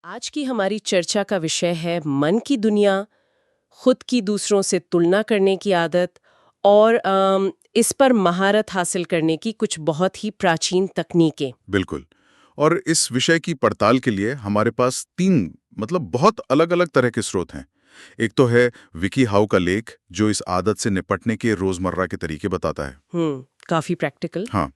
आज की हमारी चर्चा का विषय है मन की दुनिया, खुद की दूसरों से तुलना करने की आदत और इस पर महारत हासिल करने की कुछ बहुत ही प्राचीन तकनीकें। बिल्कुल। और इस विषय की पड़ताल के लिए हमारे पास तीन बहुत अलग-अलग तरह के स्रोत हैं। एक तो है विकी हाउ का लेख जो इस आदत से निपटने के रोजमर्रा के तरीके बताता है। काफी प्रैक्टिकल। हाँ।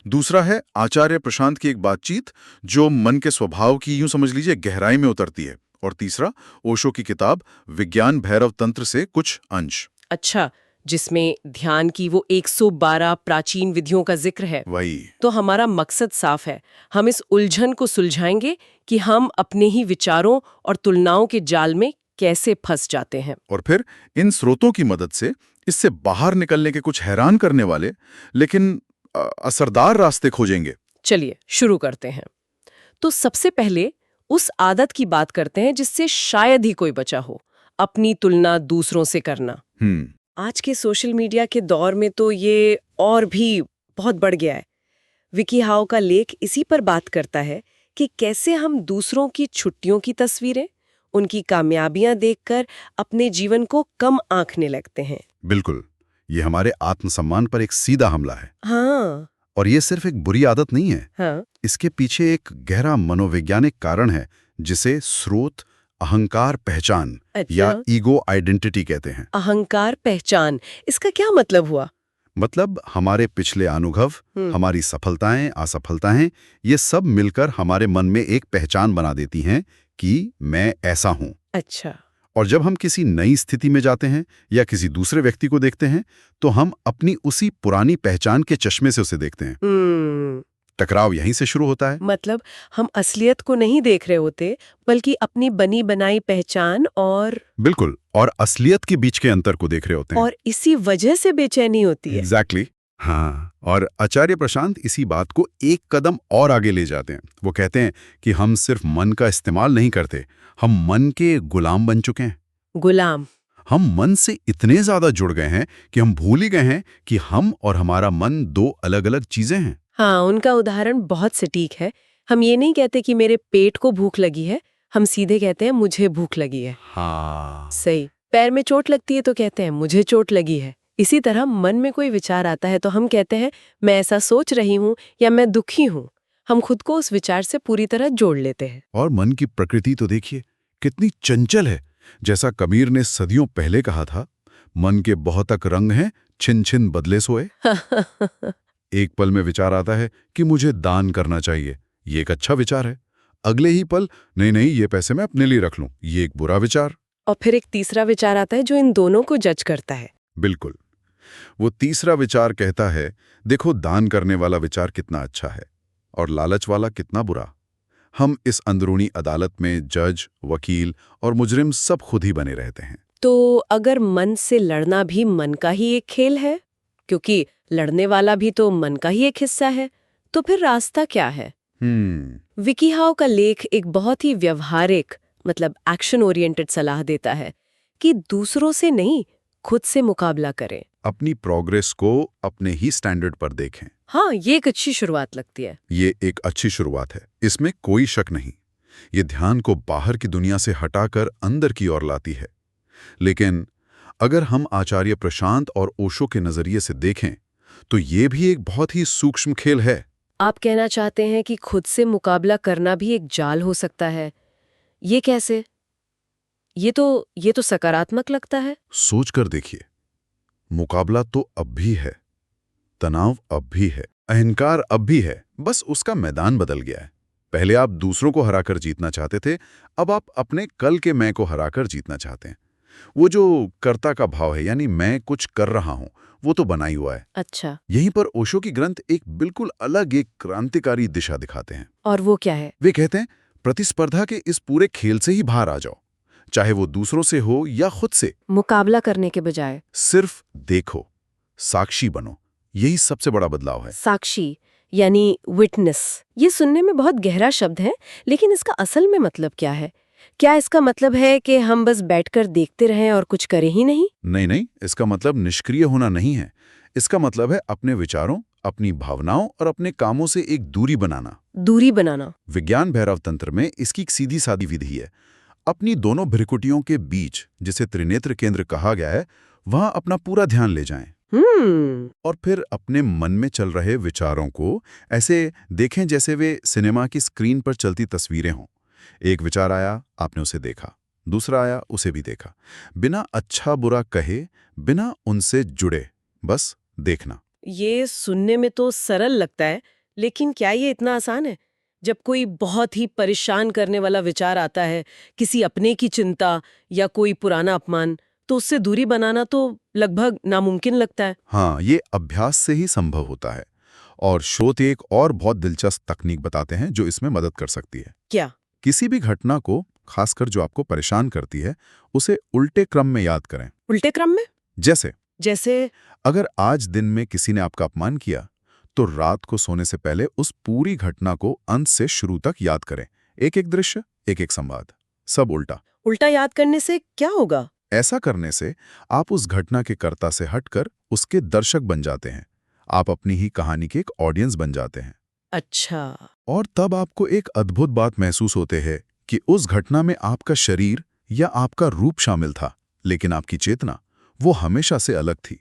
दूसरा है आचार्य प्रशांत की एक बातचीत जो मन के स्वभाव की यूं समझ लीजिए गहराई में उतरती है। और तीसरा ओशो की किताब विज्ञान भैरव तंत्र से कुछ अंश। अच्छा, जिसमें ध्यान की वो 112 प्राचीन विधियों का जिक्र है। वही। तो हमारा मकसद साफ है, हम इस उलझन को सुलझाएंगे कि हम अपने ही विचारों और तुलनाओं के जाल में कैसे फंस जाते हैं। और फिर इन स्रोतों की मदद से इससे बाहर निकलने के कुछ हैरान करने वाले लेकिन असरदार रास्ते खोजेंगे। चलिए शुरू करते हैं। तो सबसे पहले उस आदत की बात करते हैं जिससे शायद ही कोई बचा हो, अपनी तुलना दूसरों से करना। आज के सोशल मीडिया के दौर में तो ये और भी बहुत बढ़ गया है। विकी हाउ का लेख इसी पर बात करता है कि कैसे हम दूसरों की छुट्टियों की तस्वीरें, उनकी कामयाबियां देखकर अपने जीवन को कम आंकने लगते हैं। बिल्कुल, ये हमारे आत्मसम्मान पर एक सीधा हमला है। हाँ। और ये सिर्फ एक बुरी आदत नहीं है। हाँ। इसके पीछे एक गहरा मनोवैज्ञानिक कारण है जिसे स्रोत अहंकार पहचान या ईगो आइडेंटिटी कहते हैं। अहंकार पहचान, इसका क्या मतलब हुआ? मतलब हमारे पिछले अनुभव, हमारी सफलताएं, असफलताएं, ये सब मिलकर हमारे मन में एक पहचान बना देती हैं कि मैं ऐसा हूं। अच्छा। और जब हम किसी नई स्थिति में जाते हैं या किसी दूसरे व्यक्ति को देखते हैं तो हम अपनी उसी पुरानी पहचान के चश्मे से उसे देखते हैं। टकराव यहीं से शुरू होता है। मतलब हम असलियत को नहीं देख रहे होते बल्कि अपनी बनी बनाई पहचान और बिल्कुल, और असलियत के बीच के अंतर को देख रहे होते हैं। और इसी वजह से बेचैनी होती है। एग्जैक्टली। हाँ, और आचार्य प्रशांत इसी बात को एक कदम और आगे ले जाते हैं। वो कहते हैं कि हम सिर्फ मन का इस्तेमाल नहीं करते, हम मन के गुलाम बन चुके हैं। गुलाम? हम मन से इतने ज्यादा जुड़ गए हैं कि हम भूल ही गए हैं कि हम और हमारा मन दो अलग अलग चीजें हैं। हाँ, उनका उदाहरण बहुत सटीक है। हम ये नहीं कहते कि मेरे पेट को भूख लगी है, हम सीधे कहते हैं मुझे भूख लगी है। हाँ सही। पैर में चोट लगती है तो कहते हैं मुझे चोट लगी है। इसी तरह मन में कोई विचार आता है तो हम कहते हैं मैं ऐसा सोच रही हूँ या मैं दुखी हूँ। हम खुद को उस विचार से पूरी तरह जोड़ लेते हैं। और मन की प्रकृति तो देखिए कितनी चंचल है। जैसा कबीर ने सदियों पहले कहा था, मन के बहुतक रंग हैं, छिन छिन बदले सोए। एक पल में विचार आता है कि मुझे दान करना चाहिए, ये एक अच्छा विचार है। अगले ही पल नहीं नहीं ये पैसे मैं अपने लिए रख लूं, ये एक बुरा विचार। और फिर एक तीसरा विचार आता है जो इन दोनों को जज करता है। बिल्कुल, वो तीसरा विचार कहता है देखो दान करने वाला विचार कितना अच्छा है और लालच वाला कितना बुरा। हम इस अंदरूनी अदालत में जज, वकील और मुजरिम सब खुद ही बने रहते हैं। तो अगर मन से लड़ना भी मन का ही एक खेल है, क्योंकि लड़ने वाला भी तो मन का ही एक हिस्सा है, तो फिर रास्ता क्या है? विकी हाउ का लेख एक बहुत ही व्यवहारिक एक्शन ओरिएंटेड सलाह देता है कि दूसरों से नहीं, खुद से मुकाबला करें। अपनी प्रोग्रेस को अपने ही स्टैंडर्ड पर देखें। हाँ, ये एक अच्छी शुरुआत लगती है। ये एक अच्छी शुरुआत है, इसमें कोई शक नहीं। ये ध्यान को बाहर की दुनिया से हटाकर अंदर की ओर लाती है। लेकिन अगर हम आचार्य प्रशांत और ओशो के नजरिए से देखें तो ये भी एक बहुत ही सूक्ष्म खेल है। आप कहना चाहते हैं कि खुद से मुकाबला करना भी एक जाल हो सकता है? ये कैसे? ये तो सकारात्मक लगता है। सोच कर देखिए, मुकाबला तो अब भी है, तनाव अब भी है, अहंकार अब भी है, बस उसका मैदान बदल गया है। पहले आप दूसरों को हराकर जीतना चाहते थे, अब आप अपने कल के मैं को हराकर जीतना चाहते हैं। वो जो कर्ता का भाव है, यानी मैं कुछ कर रहा हूं, वो तो बना ही हुआ है। अच्छा। यहीं पर ओशो की ग्रंथ एक बिल्कुल अलग, एक क्रांतिकारी दिशा दिखाते हैं। और वो क्या है? वे कहते हैं प्रतिस्पर्धा के इस पूरे खेल से ही बाहर आ जाओ, चाहे वो दूसरों से हो या खुद से। मुकाबला करने के बजाय सिर्फ देखो, साक्षी बनो, यही सबसे बड़ा बदलाव है। साक्षी यानी विटनेस। ये सुनने में बहुत गहरा शब्द है, लेकिन इसका असल में मतलब क्या है? क्या इसका मतलब है कि हम बस बैठकर देखते रहें और कुछ करें ही नहीं? नहीं नहीं, इसका मतलब निष्क्रिय होना नहीं है। इसका मतलब है अपने विचारों, अपनी भावनाओं और अपने कामों से एक दूरी बनाना। दूरी बनाना। विज्ञान भैरव तंत्र में इसकी एक सीधी सादी विधि है। अपनी दोनों भ्रिकुटियों के बीच, जिसे त्रिनेत्र केंद्र कहा गया है, वहां अपना पूरा ध्यान ले जाएं। और फिर अपने मन में चल रहे विचारों को ऐसे देखें जैसे वे सिनेमा की स्क्रीन पर चलती तस्वीरें हों। एक विचार आया, आपने उसे देखा, दूसरा आया, उसे भी देखा, बिना अच्छा बुरा कहे, बिना उनसे जुड़े, बस देखना। ये सुनने में तो सरल लगता है, लेकिन क्या ये इतना आसान है? जब कोई बहुत ही परेशान करने वाला विचार आता है, किसी अपने की चिंता या कोई पुराना अपमान, तो उससे दूरी बनाना तो लगभग नामुमकिन लगता है। हाँ, ये अभ्यास से ही संभव होता है। और स्रोत एक और बहुत दिलचस्प तकनीक बताते हैं जो इसमें मदद कर सकती है। क्या? किसी भी घटना को, खासकर जो आपको परेशान करती है, उसे उल्टे क्रम में याद करें। उल्टे क्रम में? जैसे अगर आज दिन में किसी ने आपका अपमान किया, तो रात को सोने से पहले उस पूरी घटना को अंत से शुरू तक याद करें। एक एक दृश्य, एक एक संवाद, सब उल्टा। उल्टा याद करने से क्या होगा? ऐसा करने से आप उस घटना के कर्ता से हटकर उसके दर्शक बन जाते हैं। आप अपनी ही कहानी के एक ऑडियंस बन जाते हैं। अच्छा। और तब आपको एक अद्भुत बात महसूस होते है कि उस घटना में आपका शरीर या आपका रूप शामिल था, लेकिन आपकी चेतना वो हमेशा से अलग थी।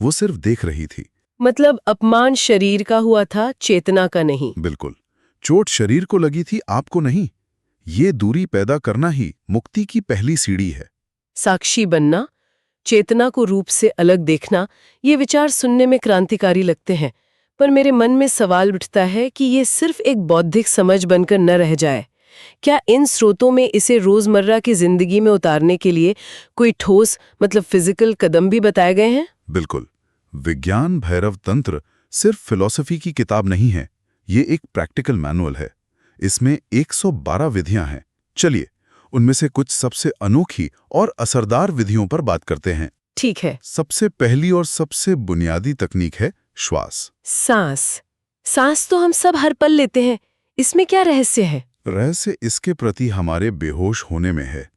वो सिर्फ देख रही थी। मतलब अपमान शरीर का हुआ था, चेतना का नहीं। बिल्कुल। चोट शरीर को लगी थी, आपको नहीं। ये दूरी पैदा करना ही मुक्ति की पहली सीढ़ी है। साक्षी बनना, चेतना को रूप से अलग देखना, ये विचार सुनने में क्रांतिकारी लगते हैं, पर मेरे मन में सवाल उठता है कि ये सिर्फ एक बौद्धिक समझ बनकर न रह जाए। क्या इन स्रोतों में इसे रोजमर्रा की जिंदगी में उतारने के लिए कोई ठोस, मतलब फिजिकल कदम भी बताए गए हैं? बिल्कुल। विज्ञान भैरव तंत्र सिर्फ फिलॉसफी की किताब नहीं है, ये एक प्रैक्टिकल मैनुअल है। इसमें 112 विधियां हैं। चलिए, उनमें से कुछ सबसे अनोखी और असरदार विधियों पर बात करते हैं। ठीक है। सबसे पहली और सबसे बुनियादी तकनीक है श्वास। सांस तो हम सब हर पल लेते हैं, इसमें क्या रहस्य है? रहस्य इसके प्रति हमारे बेहोश होने में है।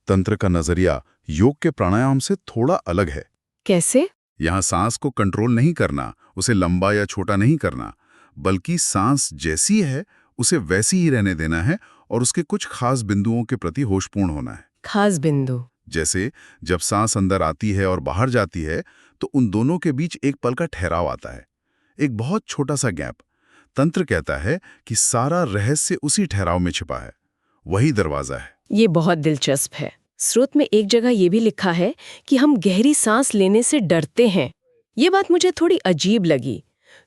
तंत्र का नजरिया योग के प्राणायाम से थोड़ा अलग है। कैसे? यहाँ सांस को कंट्रोल नहीं करना, उसे लंबा या छोटा नहीं करना, बल्कि सांस जैसी है उसे वैसी ही रहने देना है और उसके कुछ खास बिंदुओं के प्रति होशपूर्ण होना है। खास बिंदु? जैसे जब सांस अंदर आती है और बाहर जाती है, तो उन दोनों के बीच एक पल का ठहराव आता है, एक बहुत छोटा सा गैप। तंत्र कहता है कि सारा रहस्य उसी ठहराव में छिपा है, वही दरवाजा है। ये बहुत दिलचस्प है। स्रोत में एक जगह ये भी लिखा है कि हम गहरी सांस लेने से डरते हैं। ये बात मुझे थोड़ी अजीब लगी।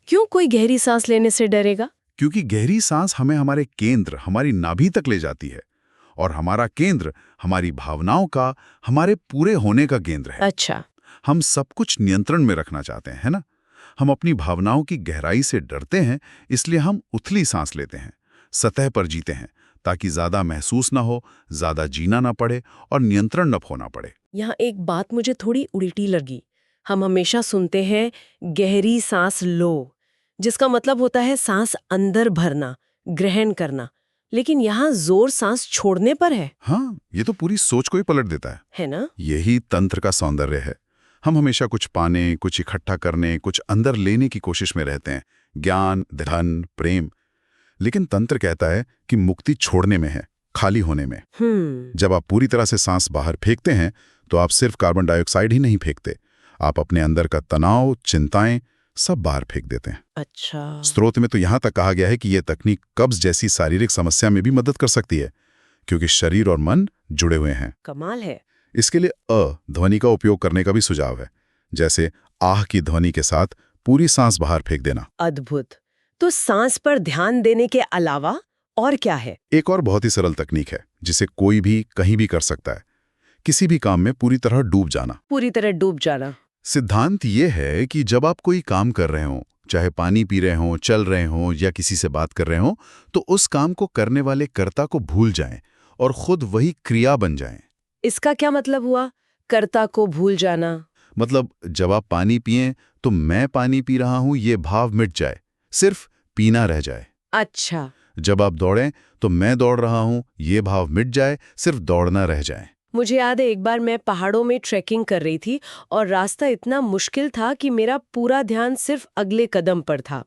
क्यों कोई गहरी सांस लेने से डरेगा? क्योंकि गहरी सांस हमें हमारे केंद्र, हमारी नाभि तक ले जाती है, और हमारा केंद्र हमारी भावनाओं का, हमारे पूरे होने का केंद्र है। अच्छा। हम सब कुछ नियंत्रण में रखना चाहते हैं, है ना? हम अपनी भावनाओं की गहराई से डरते हैं, इसलिए हम उथली सांस लेते हैं, सतह पर जीते हैं, ताकि ज्यादा महसूस ना हो, ज्यादा जीना ना पड़े और नियंत्रण न खोना पड़े। यहाँ एक बात मुझे थोड़ी उल्टी लगी। हम हमेशा सुनते हैं गहरी सांस लो, जिसका मतलब होता है सांस अंदर भरना, ग्रहण करना, लेकिन यहाँ जोर सांस छोड़ने पर है। हाँ, ये तो पूरी सोच को ही पलट देता है ना? यही तंत्र का सौंदर्य है। हम हमेशा कुछ पाने, कुछ इकट्ठा करने, कुछ अंदर लेने की कोशिश में रहते हैं, ज्ञान, धन, प्रेम। लेकिन तंत्र कहता है कि मुक्ति छोड़ने में है, खाली होने में। जब आप पूरी तरह से सांस बाहर फेंकते हैं, तो आप सिर्फ कार्बन डाइऑक्साइड ही नहीं फेंकते, आप अपने अंदर का तनाव, चिंताएं सब बाहर फेंक देते हैं। अच्छा। स्रोत में तो यहां तक कहा गया है कि यह तकनीक कब्ज जैसी शारीरिक समस्या में भी मदद कर सकती है, क्योंकि शरीर और मन जुड़े हुए हैं। कमाल है। इसके लिए अ ध्वनि का उपयोग करने का भी सुझाव है, जैसे आह की ध्वनि के साथ पूरी सांस बाहर फेंक देना। अद्भुत। तो सांस पर ध्यान देने के अलावा और क्या है? एक और बहुत ही सरल तकनीक है, जिसे कोई भी कहीं भी कर सकता है, किसी भी काम में पूरी तरह डूब जाना। पूरी तरह डूब जाना। सिद्धांत ये है कि जब आप कोई काम कर रहे हो, चाहे पानी पी रहे हो, चल रहे हो या किसी से बात कर रहे हो, तो उस काम को करने वाले कर्ता को भूल जाएं और खुद वही क्रिया बन जाएं। इसका क्या मतलब हुआ, कर्ता को भूल जाना? मतलब जब आप पानी पिएं तो मैं पानी पी रहा हूं ये भाव मिट जाए, सिर्फ पीना रह जाए। अच्छा। जब आप दौड़ें तो मैं दौड़ रहा हूं ये भाव मिट जाए, सिर्फ दौड़ना रह जाए। मुझे याद है एक बार मैं पहाड़ों में ट्रैकिंग कर रही थी और रास्ता इतना मुश्किल था कि मेरा पूरा ध्यान सिर्फ अगले कदम पर था।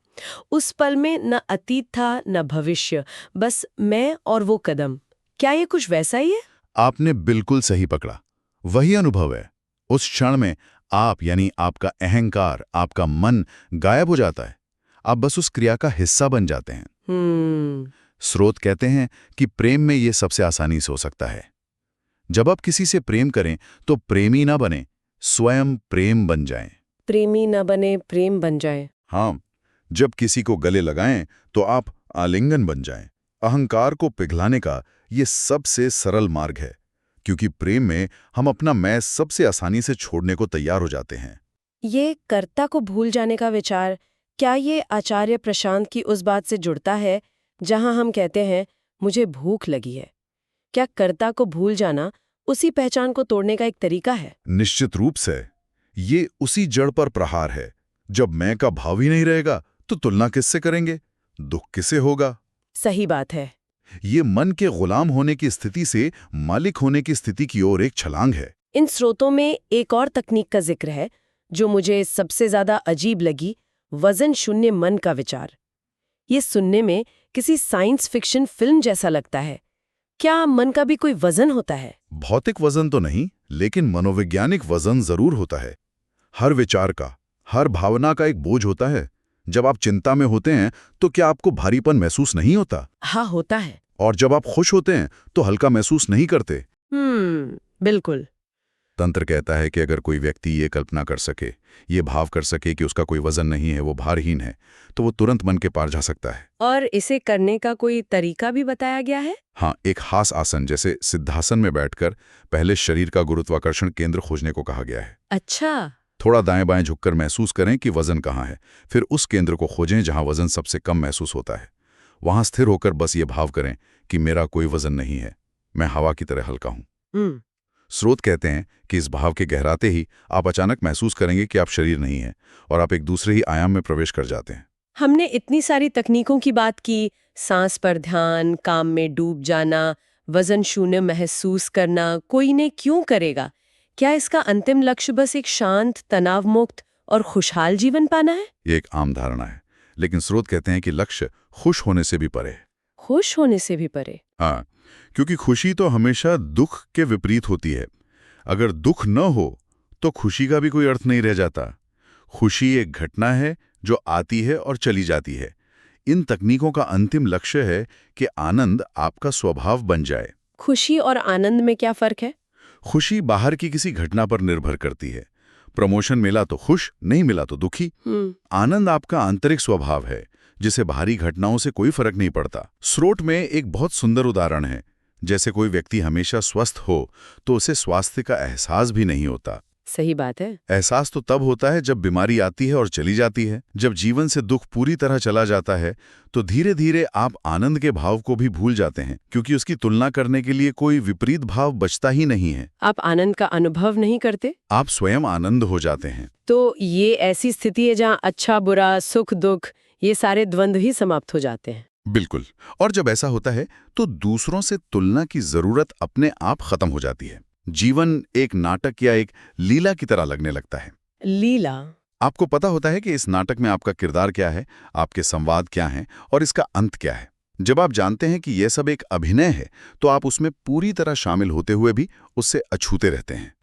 उस पल में न अतीत था न भविष्य, बस मैं और वो कदम। क्या ये कुछ वैसा ही है? आपने बिल्कुल सही पकड़ा। वही अनुभव है। उस क्षण में आप यानी आपका अहंकार, आपका मन गायब हो जाता है। आप बस उस क्रिया का हिस्सा बन जाते हैं। स्रोत कहते हैं कि प्रेम में ये सबसे आसानी से हो सकता है। जब आप किसी से प्रेम करें तो प्रेमी ना बने, स्वयं प्रेम बन जाएं। प्रेमी न बने, प्रेम बन जाए। हाँ, जब किसी को गले लगाएं तो आप आलिंगन बन जाएं। अहंकार को पिघलाने का ये सबसे सरल मार्ग है, क्योंकि प्रेम में हम अपना मैं सबसे आसानी से छोड़ने को तैयार हो जाते हैं। ये कर्ता को भूल जाने का विचार, क्या ये आचार्य प्रशांत की उस बात से जुड़ता है जहां हम कहते हैं मुझे भूख लगी है? क्या कर्ता को भूल जाना उसी पहचान को तोड़ने का एक तरीका है? निश्चित रूप से ये उसी जड़ पर प्रहार है। जब मैं का भाव ही नहीं रहेगा तो तुलना किससे करेंगे, दुख किससे होगा? सही बात है। ये मन के गुलाम होने की स्थिति से मालिक होने की स्थिति की ओर एक छलांग है। इन स्रोतों में एक और तकनीक का जिक्र है जो मुझे सबसे ज्यादा अजीब लगी, वजन शून्य मन का विचार। ये सुनने में किसी साइंस फिक्शन फिल्म जैसा लगता है। क्या मन का भी कोई वजन होता है? भौतिक वजन तो नहीं, लेकिन मनोवैज्ञानिक वजन जरूर होता है। हर विचार का, हर भावना का एक बोझ होता है। जब आप चिंता में होते हैं तो क्या आपको भारीपन महसूस नहीं होता? हाँ, होता है। और जब आप खुश होते हैं तो हल्का महसूस नहीं करते? बिल्कुल। तंत्र कहता है कि अगर कोई व्यक्ति ये कल्पना कर सके, ये भाव कर सके कि उसका कोई वजन नहीं है, वो भारहीन है, तो वो तुरंत मन के पार जा सकता है। और इसे करने का कोई तरीका भी बताया गया है? हाँ, एक खास आसन जैसे सिद्धासन में बैठकर पहले शरीर का गुरुत्वाकर्षण केंद्र खोजने को कहा गया है। अच्छा। थोड़ा दाएं बाएं झुककर महसूस करें कि वजन कहाँ है, फिर उस केंद्र को खोजें जहां वजन सबसे कम महसूस होता है। वहां स्थिर होकर बस ये भाव करें कि मेरा कोई वजन नहीं है, मैं हवा की तरह हल्का हूं। स्रोत कहते हैं कि इस भाव के गहराते ही आप अचानक महसूस करेंगे कि आप शरीर नहीं हैं और आप एक दूसरे ही आयाम में प्रवेश कर जाते हैं। हमने इतनी सारी तकनीकों की बात की, सांस पर ध्यान, काम में डूब जाना, वजन शून्य महसूस करना, कोई ने क्यों करेगा? क्या इसका अंतिम लक्ष्य बस एक शांत, तनाव-मुक्त और खुशहाल जीवन पाना है? ये एक आम धारणा है, लेकिन स्रोत कहते हैं कि लक्ष्य खुश होने से भी परे है। खुश होने से भी परे? हाँ, क्योंकि खुशी तो हमेशा दुख के विपरीत होती है। अगर दुख न हो तो खुशी का भी कोई अर्थ नहीं रह जाता। खुशी एक घटना है जो आती है और चली जाती है। इन तकनीकों का अंतिम लक्ष्य है कि आनंद आपका स्वभाव बन जाए। खुशी और आनंद में क्या फर्क है? खुशी बाहर की किसी घटना पर निर्भर करती है। प्रमोशन मिला तो खुश, नहीं मिला तो दुखी। आनंद आपका आंतरिक स्वभाव है जिसे बाहरी घटनाओं से कोई फर्क नहीं पड़ता। स्रोत में एक बहुत सुंदर उदाहरण है। जैसे कोई व्यक्ति हमेशा स्वस्थ हो तो उसे स्वास्थ्य का एहसास भी नहीं होता। सही बात है। एहसास तो तब होता है जब बीमारी आती है और चली जाती है। जब जीवन से दुख पूरी तरह चला जाता है तो धीरे धीरे आप आनंद के भाव को भी भूल जाते हैं, क्योंकि उसकी तुलना करने के लिए कोई विपरीत भाव बचता ही नहीं है। आप आनंद का अनुभव नहीं करते? आप स्वयं आनंद हो जाते हैं। तो ये ऐसी स्थिति है जहाँ अच्छा बुरा, सुख दुख, ये सारे द्वंद्व ही समाप्त हो जाते हैं। बिल्कुल। और जब ऐसा होता है तो दूसरों से तुलना की जरूरत अपने आप खत्म हो जाती है। जीवन एक नाटक या एक लीला की तरह लगने लगता है। लीला? आपको पता होता है कि इस नाटक में आपका किरदार क्या है, आपके संवाद क्या हैं और इसका अंत क्या है। जब आप जानते हैं कि यह सब एक अभिनय है तो आप उसमें पूरी तरह शामिल होते हुए भी उससे अछूते रहते हैं।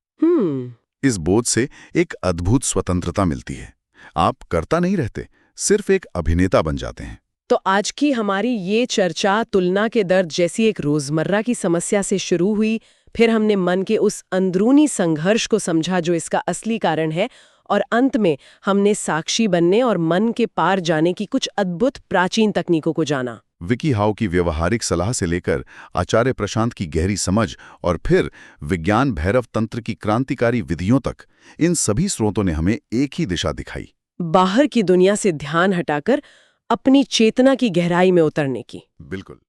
इस बोध से एक अद्भुत स्वतंत्रता मिलती है। आप कर्ता नहीं रहते, सिर्फ एक अभिनेता बन जाते हैं। तो आज की हमारी ये चर्चा तुलना के दर्द जैसी एक रोजमर्रा की समस्या से शुरू हुई, फिर हमने मन के उस अंदरूनी संघर्ष को समझा जो इसका असली कारण है, और अंत में हमने साक्षी बनने और मन के पार जाने की कुछ अद्भुत प्राचीन तकनीकों को जाना। विकी हाउ की व्यवहारिक सलाह से लेकर आचार्य प्रशांत की गहरी समझ और फिर विज्ञान भैरव तंत्र की क्रांतिकारी विधियों तक, इन सभी स्रोतों ने हमें एक ही दिशा दिखाई। बाहर की दुनिया से ध्यान हटाकर अपनी चेतना की गहराई में उतरने की। बिल्कुल।